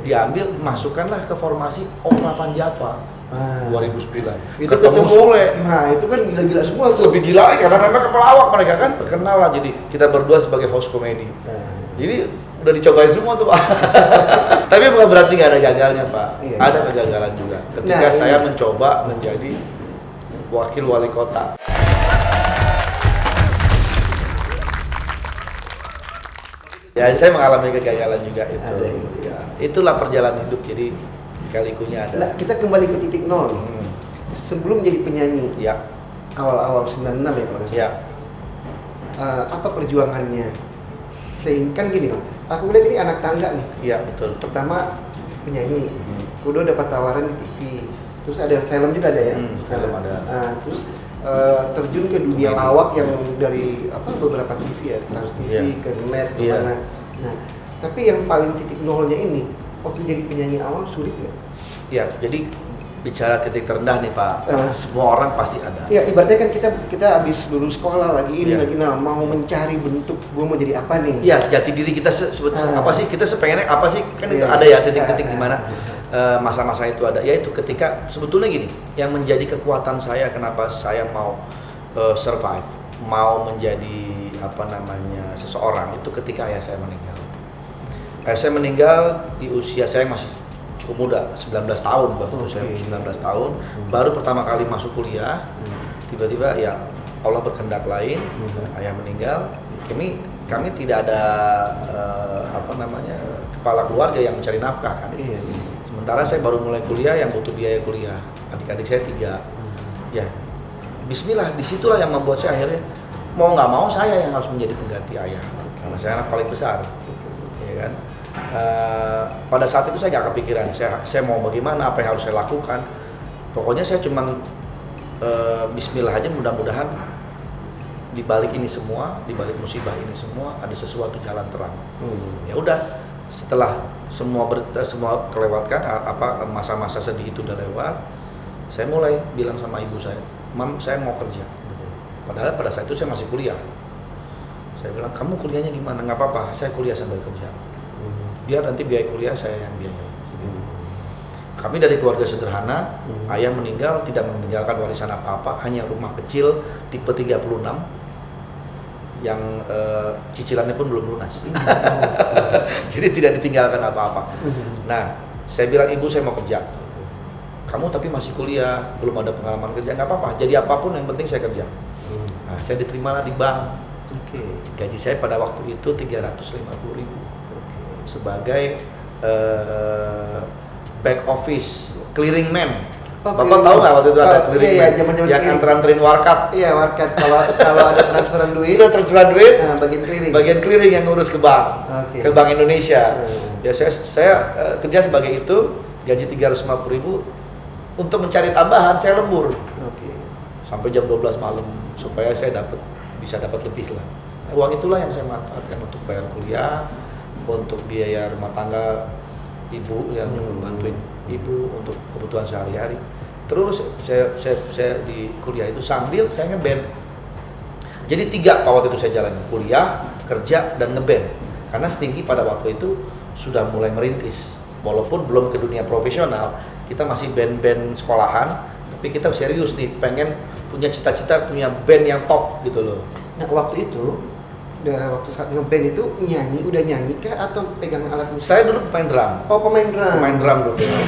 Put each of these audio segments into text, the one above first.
diambil, masukkanlah ke formasi Opera Van Java 2009. Itu ketemu Sule. Nah itu kan gila-gila semua tuh. Lebih gila lagi karena memang kepelawak mereka kan terkenal lah, jadi kita berdua sebagai host komedi. Jadi udah dicobain semua tuh Pak. Tapi bukan berarti nggak ada gagalnya Pak. Iya. Ada kegagalan juga. Ketika saya mencoba menjadi wakil wali kota. Ya saya mengalami kegagalan juga itu. Ada, ya. Itulah perjalanan hidup, jadi kalikunya ada. Nah, kita kembali ke titik nol. Sebelum jadi penyanyi, Ya. awal-awal 96 ya kalau nggak salah. Ya. Apa perjuangannya? Sehingga kan gini, aku lihat ini anak tangga nih. Iya betul. Pertama penyanyi, kedua dapat tawaran di TV, terus ada film juga ada ya. Film ada. Terus terjun ke dunia lawak yang dari beberapa TV ya, Trans TV, ke net, kemana. Nah, tapi yang paling titik nolnya ini, waktu jadi penyanyi awal sulit nggak? Ya, jadi bicara titik terendah nih Pak, semua orang pasti ada. Ya ibaratnya kan kita habis lulus sekolah lagi ini Iya. lagi, nah mau mencari bentuk gue mau jadi apa nih? Iya, jati diri kita apa sih, kita sepengennya apa sih, kan itu Iya. ada ya titik-titik di mana masa-masa itu ada, yaitu ketika sebetulnya gini, yang menjadi kekuatan saya kenapa saya mau survive, mau menjadi seseorang itu ketika ayah saya meninggal. Ayah saya meninggal di usia saya masih cukup muda, 19 tahun waktu itu saya 19 tahun, baru pertama kali masuk kuliah, tiba-tiba ya Allah berkehendak lain, ayah meninggal, kami tidak ada kepala keluarga yang mencari nafkah kan. Iya. Sementara saya baru mulai kuliah yang butuh biaya kuliah, adik-adik saya 3. Ya, bismillah, disitulah yang membuat saya akhirnya mau nggak mau saya yang harus menjadi pengganti ayah, karena saya anak paling besar, ya kan. Pada saat itu saya nggak kepikiran, saya mau bagaimana, apa yang harus saya lakukan. Pokoknya saya cuman bismillah aja, mudah-mudahan di balik ini semua, di balik musibah ini semua ada sesuatu jalan terang. Ya udah, setelah semua kelewatkan, masa-masa sedih itu udah lewat, saya mulai bilang sama ibu saya, Mam, saya mau kerja. Padahal pada saat itu saya masih kuliah. Saya bilang, kamu kuliahnya gimana? Nggak apa-apa, saya kuliah sambil kerja. Biar nanti biaya kuliah saya yang biayai. Kami dari keluarga sederhana, ayah meninggal tidak meninggalkan warisan apa-apa, hanya rumah kecil tipe 36 yang cicilannya pun belum lunas. Jadi tidak ditinggalkan apa-apa. Nah, saya bilang, ibu saya mau kerja. Kamu tapi masih kuliah, belum ada pengalaman kerja, nggak apa-apa, jadi apapun yang penting saya kerja. Nah, saya diterima di bank. Gaji saya pada waktu itu 350.000 sebagai back office, clearing man. Bapak tahu nggak waktu itu ada clearing man? Zaman-zaman yang anterin warkat. Iya, warkat. Kalau ada transferan duit. Itu transferan duit. Nah, bagian clearing yang ngurus ke bank. Ke Bank Indonesia. Ya saya kerja sebagai itu, gaji 350.000 untuk mencari tambahan, saya lembur. Sampai jam 12 malam supaya saya bisa dapat lebih lah. Nah, uang itulah yang saya manfaatkan untuk bayar kuliah, untuk biaya rumah tangga ibu yang bantuin ibu untuk kebutuhan sehari-hari. Terus saya di kuliah itu sambil saya ngeband. Jadi 3 waktu itu saya jalani, kuliah, kerja, dan ngeband. Karena Stinky pada waktu itu sudah mulai merintis, walaupun belum ke dunia profesional, kita masih band-band sekolahan, tapi kita serius nih, pengen punya cita-cita punya band yang top gitu loh. Nah waktu itu, waktu saat ngeband itu udah nyanyi kah atau pegang alat musik? Saya dulu pemain drum. Oh, pemain drum. Pemain drum dulu.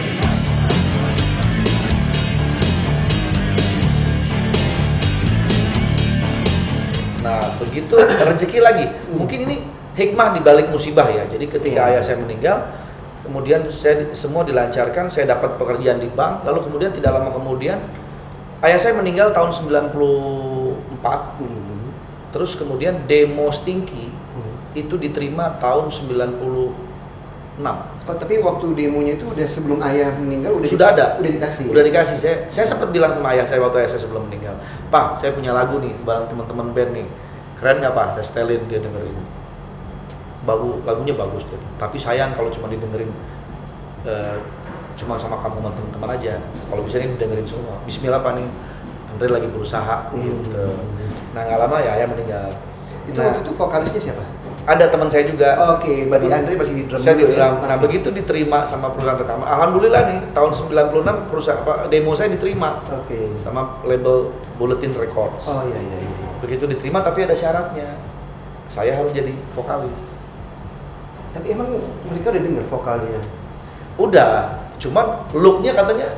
Nah, begitu rezeki lagi. Mungkin ini hikmah di balik musibah ya. Jadi ketika ayah saya meninggal, kemudian semua dilancarkan, saya dapat pekerjaan di bank, lalu kemudian tidak lama kemudian ayah saya meninggal tahun 94. Terus kemudian demo Stinky itu diterima tahun 96. Oh, tapi waktu demonya itu udah sebelum ayah meninggal sudah ada. Udah dikasih. Udah dikasih. Saya sempat bilang sama ayah saya waktu ayah saya sebelum meninggal, "Pak, saya punya lagu nih bareng teman-teman band nih. Keren nggak Pak?" Saya setelin, dia dengerin. Lagunya bagus tuh. Tapi sayang kalau cuma didengerin cuma sama kamu teman-teman aja. Kalau bisa nih dengerin semua. Bismillah Pak nih. Andre lagi berusaha gitu. Nah, nggak lama ya ayah meninggal. Itu waktu itu vokalisnya siapa? Ada teman saya juga. Oke, berarti Andre masih di drum. Saya di dulu drum. ya? Nah, Oke. begitu diterima sama perusahaan rekaman. Alhamdulillah nih, tahun 96 perusahaan demo saya diterima Oke. sama label Bulletin Records. Oh iya iya iya. Begitu diterima tapi ada syaratnya. Saya harus jadi vokalis. Tapi emang mereka udah dengar vokalnya? Udah, cuman looknya katanya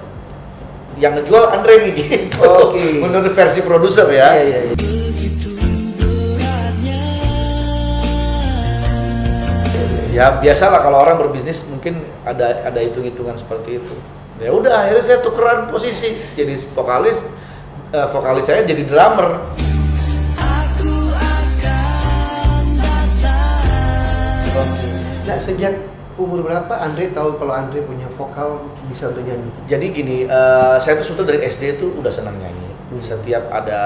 yang ngejual Andre nih gitu. Oke. Menurut versi produser ya. Iya iya iya. Ya biasalah kalau orang berbisnis mungkin ada hitung-hitungan seperti itu. Ya udah akhirnya saya tukeran posisi jadi vokalis saya jadi drummer. Nah, sejak umur berapa Andre tahu kalau Andre punya vokal bisa untuk nyanyi? Jadi gini, saya tuh sebetulnya dari SD tuh udah senang nyanyi. Setiap ada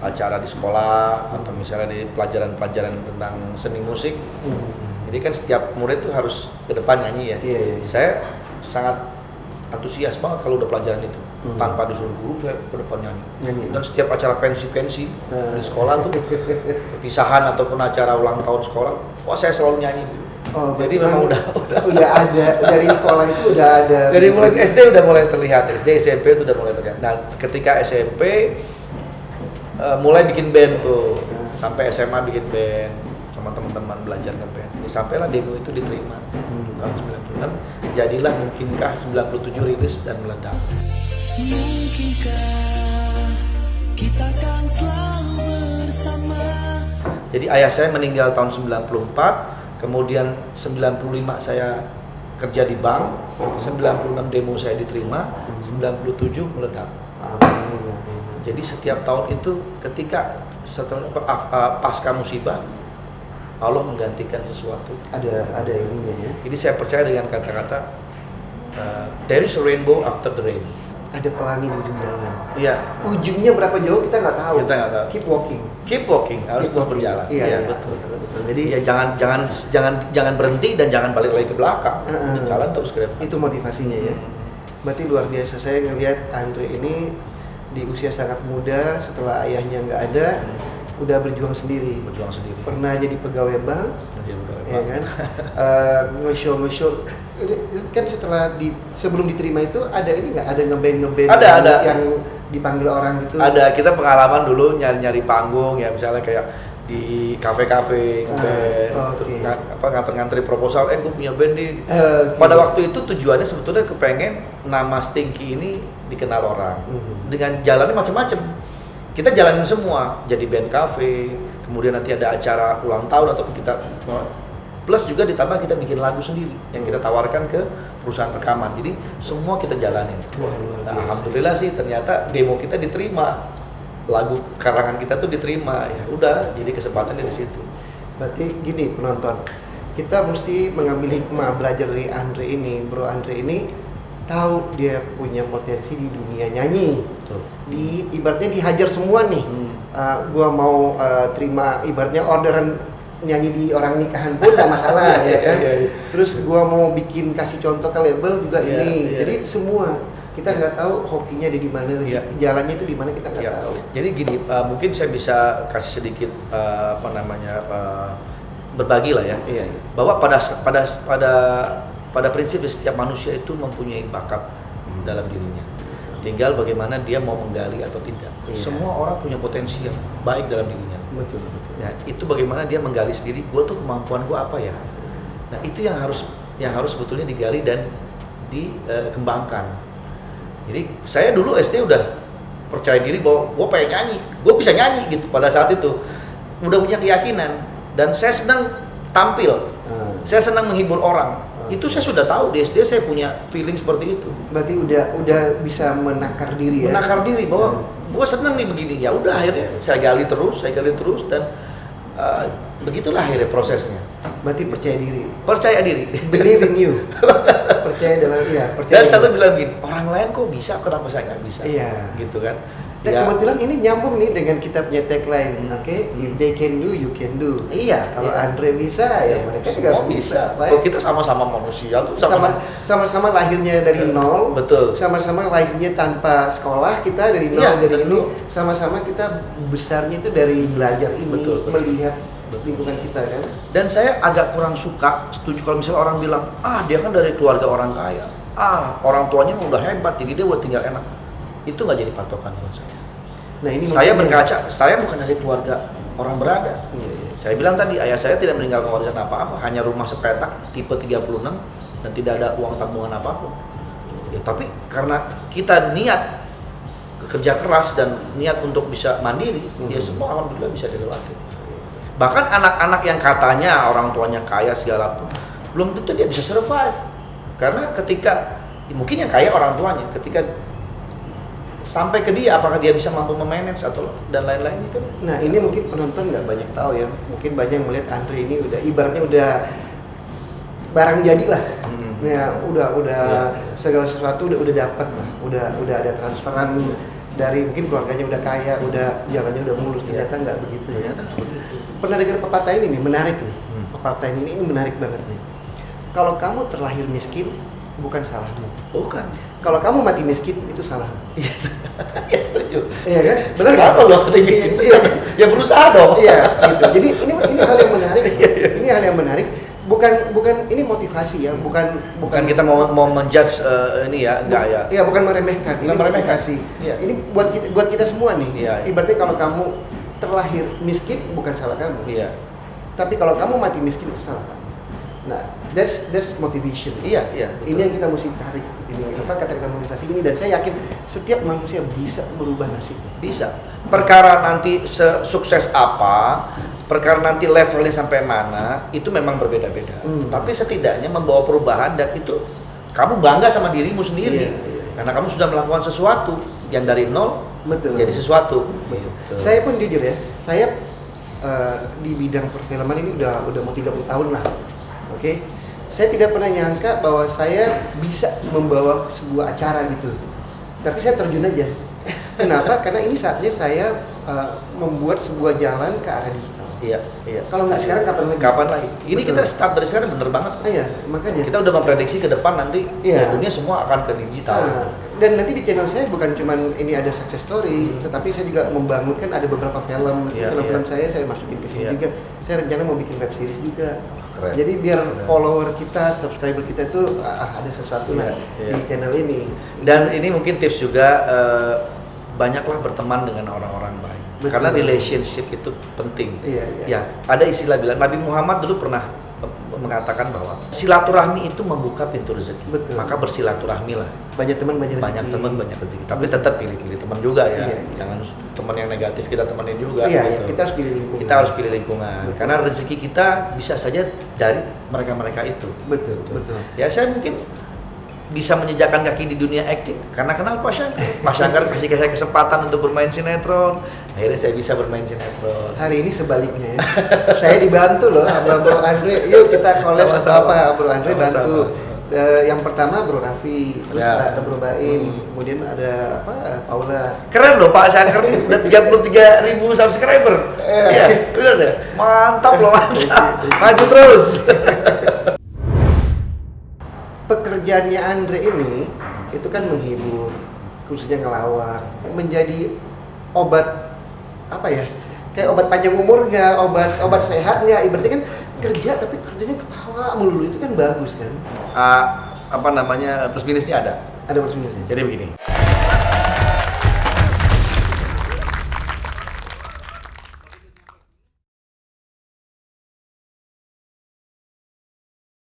acara di sekolah atau misalnya di pelajaran-pelajaran tentang seni musik, jadi kan setiap murid tuh harus ke depan nyanyi ya. Iya, iya. Saya sangat antusias banget kalau udah pelajaran itu. Tanpa disuruh guru saya ke depan nyanyi. Dan setiap acara pensi-pensi di sekolah tuh perpisahan ataupun acara ulang tahun sekolah, wah saya selalu nyanyi. Oh, jadi memang udah ada dari sekolah itu udah ada. Dari mulai SD udah mulai terlihat, SD SMP itu udah mulai terlihat. Nah, ketika SMP mulai bikin band tuh, sampai SMA bikin band sama teman-teman belajar ngeband. Sampailah demo itu diterima tahun 96, jadilah Mungkinkah 97 rilis dan meledak. Mungkinkah kita kan selalu bersama. Jadi ayah saya meninggal tahun 94, kemudian 95 saya kerja di bank, 96 demo saya diterima, 97 meledak. Jadi setiap tahun itu ketika setelah pasca musibah Allah menggantikan sesuatu. Ada ininya ya. Jadi saya percaya dengan kata-kata there is a rainbow after the rain. Ada pelangi di ujung jalan. Iya. Ujungnya berapa jauh kita nggak tahu. Kita nggak tahu. Keep walking. Keep walking, harus Keep terus walking. berjalan. Iya, iya, betul. betul. Jadi Ya jangan berhenti dan jangan balik lagi ke belakang. Jalan terus ke depan. itu motivasinya ya. Berarti luar biasa. Saya ngelihat Andre ini di usia sangat muda, setelah ayahnya nggak ada, udah berjuang sendiri. Berjuang sendiri. Pernah jadi pegawai bank, Dia pegawai ya bank. kan? Nge-show. Kan sebelum diterima itu ada ini nggak? Ada ngeband Ada. yang dipanggil orang gitu. Ada, kita pengalaman dulu nyari panggung ya, misalnya kayak di kafe-kafe ngeband, terus nganter-ngantri proposal, gue punya band nih. Pada waktu itu tujuannya sebetulnya kepengen nama Stinky ini dikenal orang. Dengan jalannya macam-macam. Kita jalanin semua, jadi band cafe, kemudian nanti ada acara ulang tahun ataupun kita plus juga ditambah kita bikin lagu sendiri yang kita tawarkan ke perusahaan rekaman. Jadi semua kita jalanin. Nah, alhamdulillah sih ternyata demo kita diterima. Lagu karangan kita tuh diterima. Ya udah, jadi kesempatannya di situ. Berarti gini penonton, kita mesti mengambil hikmah belajar dari Andre ini. Bro Andre ini tahu dia punya potensi di dunia nyanyi. Betul. Ibaratnya dihajar semua nih. Gua mau terima ibaratnya orderan nyanyi di orang nikahan pun gak masalah ya kan. Terus gua mau bikin kasih contoh ke label juga ini. Jadi semua kita nggak tahu hokinya ada di mana, jalannya itu di mana kita nggak tahu. Jadi gini, mungkin saya bisa kasih sedikit berbagi lah ya. Iya. Bahwa pada prinsipnya setiap manusia itu mempunyai bakat dalam dirinya. Tinggal bagaimana dia mau menggali atau tidak. Iya. Semua orang punya potensi yang baik dalam dirinya. Betul. Ya, itu bagaimana dia menggali sendiri, gue tuh kemampuan gue apa ya. Nah itu yang harus sebetulnya digali dan dikembangkan. Jadi saya dulu SD udah percaya diri bahwa gue pengen nyanyi, gue bisa nyanyi gitu pada saat itu. Udah punya keyakinan dan saya senang tampil, saya senang menghibur orang. Itu saya sudah tahu di SD saya punya feeling seperti itu. Berarti udah bisa menakar diri ya. Menakar diri bahwa gue senang nih begini. Ya udah akhirnya saya gali terus dan begitulah akhirnya prosesnya. Berarti percaya diri. Percaya diri. Believe in you. Percaya percaya. Dan selalu bilang gini, orang lain kok bisa, kenapa saya nggak bisa? Iya. Gitu kan. Dan kebetulan ini nyambung nih dengan kita punya tagline, oke? If they can do, you can do. Iya. Kalau Andre bisa, ya mereka juga harus bisa. Kalau kita sama-sama manusia tuh sama-sama lahirnya dari nol. Betul. Sama-sama lahirnya tanpa sekolah, kita dari nol dari ini. Sama-sama kita besarnya itu dari belajar ini, Betul. melihat lingkungan kita kan. Dan saya agak kurang suka, setuju kalau misalnya orang bilang, dia kan dari keluarga orang kaya, orang tuanya udah hebat, jadi dia buat tinggal enak. Itu nggak jadi patokan buat saya. Nah ini Saya makanya- berkaca, saya bukan dari keluarga orang berada. Iya. Saya bilang tadi, ayah saya tidak meninggalkan warisan apa-apa, hanya rumah sepetak tipe 36 dan tidak ada uang tabungan apapun. Ya, tapi karena kita niat kerja keras dan niat untuk bisa mandiri, ya semua alhamdulillah bisa dilewati. Bahkan anak-anak yang katanya orang tuanya kaya segala pun, belum tentu dia bisa survive. Karena ketika, mungkin yang kaya orang tuanya, ketika sampai ke dia, apakah dia bisa mampu memanage atau dan lain-lainnya kan? Nah ini mungkin penonton nggak banyak tahu ya, mungkin banyak yang melihat Andre ini udah ibaratnya udah barang jadi lah. Ya udah segala sesuatu udah dapat lah, udah ada transferan dari mungkin keluarganya udah kaya, udah jalannya udah mulus, ternyata nggak begitu ya. Ternyata nggak begitu. Pernah dengar pepatah ini nih, menarik nih. Pepatah ini menarik banget nih. Kalau kamu terlahir miskin, bukan salahmu. Bukan. Kalau kamu mati miskin, itu salahmu. Ya setuju. Iya kan? Benar nggak apa loh ada miskin? Iya. Ya berusaha dong. Iya, gitu. Jadi ini hal yang menarik. Ini hal yang menarik. Bukan ini motivasi ya, bukan Kita mau menjudge ini ya, enggak ya. Iya, bukan meremehkan. Ini Bukan meremehkan. motivasi. Iya. Ini buat kita semua nih. Iya. Ibaratnya kalau kamu terlahir miskin bukan salah kamu. Iya. Tapi kalau kamu mati miskin itu salah kamu. Nah, that's motivation. Iya. Ini yang kita mesti tarik. Ini apa kata-kata motivasi ini, dan saya yakin setiap manusia bisa merubah nasibnya. Bisa. Perkara nanti sukses apa, perkara nanti levelnya sampai mana, itu memang berbeda-beda. Tapi setidaknya membawa perubahan dan itu kamu bangga sama dirimu sendiri. Iya. Karena kamu sudah melakukan sesuatu yang dari nol Betul. jadi sesuatu. Betul. Gitu. Saya pun jujur ya, saya di bidang perfilman ini udah mau 30 tahun lah. Oke. Saya tidak pernah nyangka bahwa saya bisa membawa sebuah acara gitu. Tapi saya terjun aja. Kenapa? Karena ini saatnya saya membuat sebuah jalan ke arah digital. Iya. Kalau nggak sekarang kapan lagi? Ini Betul. kita start dari sekarang bener banget. Iya, makanya. Kita udah memprediksi ke depan nanti Iya. dunia semua akan ke digital. Nah, dan nanti di channel saya bukan cuman ini ada success story, tetapi saya juga membangunkan ada beberapa film, Iya, film-film iya. saya masukin ke sini Iya. juga. Saya rencana mau bikin web series juga. Keren. Jadi biar Keren. follower kita, subscriber kita tuh ada sesuatu lah Iya, iya. di channel ini. Dan ini mungkin tips juga, banyaklah berteman dengan orang-orang baik. Betul. Karena relationship itu penting. Iya. Ya, ada istilah bilang, Nabi Muhammad dulu pernah mengatakan bahwa silaturahmi itu membuka pintu rezeki. Betul. Maka bersilaturahmilah. Banyak teman banyak rezeki. Banyak teman banyak rezeki. Tapi tetap pilih-pilih teman juga ya. Iya. Jangan teman yang negatif kita temenin juga. Iya, gitu. kita harus pilih lingkungan. Kita harus pilih lingkungan. Betul. Karena rezeki kita bisa saja dari mereka-mereka itu. Betul. Ya saya mungkin bisa menjejakkan kaki di dunia akting karena kenal Pak Syangkar. Pak Syangkar kasih saya kesempatan untuk bermain sinetron. Akhirnya saya bisa bermain sinetron. Hari ini sebaliknya ya. Saya dibantu loh sama Bro Andre. Yuk kita collab Sama-sama. apa Bro Andre Sama-sama. bantu. Yang pertama Bro Raffi, terus Ya. ada Bro Baim, kemudian ada Paula. Keren loh Pak Syangkar nih, udah 33.000 subscriber. Iya, bener deh. Mantap loh, mantap. Maju terus. Pekerjaannya Andre ini itu kan menghibur, khususnya ngelawak, menjadi obat apa ya? Kayak obat panjang umur nggak, obat sehat nggak? Ibaratnya kan kerja tapi kerjanya ketawa melulu, itu kan bagus kan? Apa namanya, plus minusnya ada. Ada plus minusnya. Jadi begini.